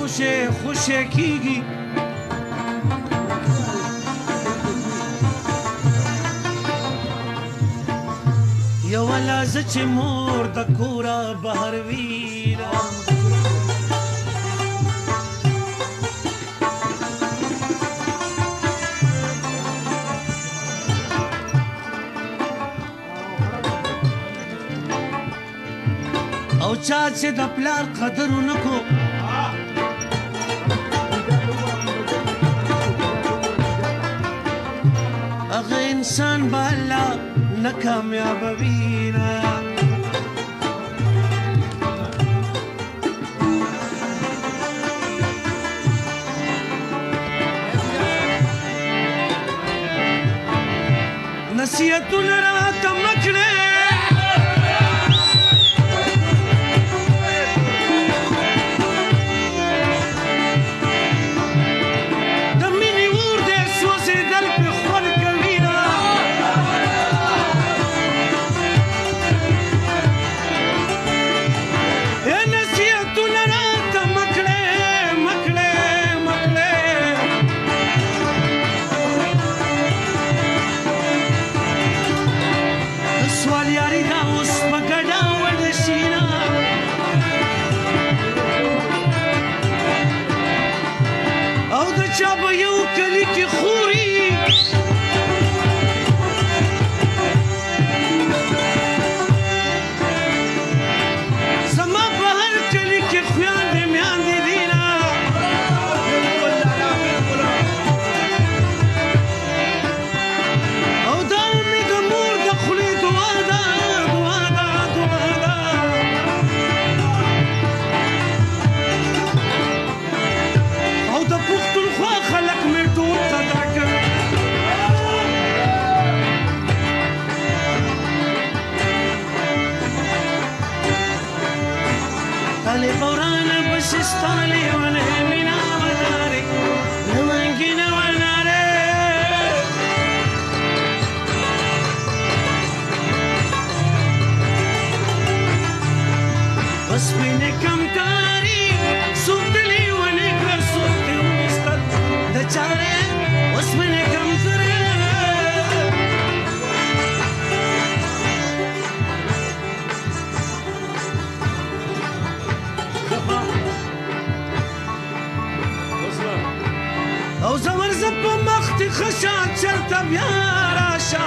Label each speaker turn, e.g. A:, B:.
A: خوشې کېږي یوه لحظه چې مور د کوره بهر وینا او چا چې د پلار قدر ونه کو هغه انسان به الله نه کامیابوي نه نصیحتونه راته مه کړې چا به یو کلي کې خوري زما په هر کلي کې خویندې میندې دي نه او دا مې د مور د خولې دعا ده دعا ده دعا ده او د پښتونخوا خلک مې ټول قدر کوي طالب ورانه بس ستالي ولا منا وناري نوانجينا وناري بس بيني كم تاري صوتلي ونكر صوتي ومستر ده چاره بس بيني كم تاري او زمر زب مختي خشات شرطة بيا راشا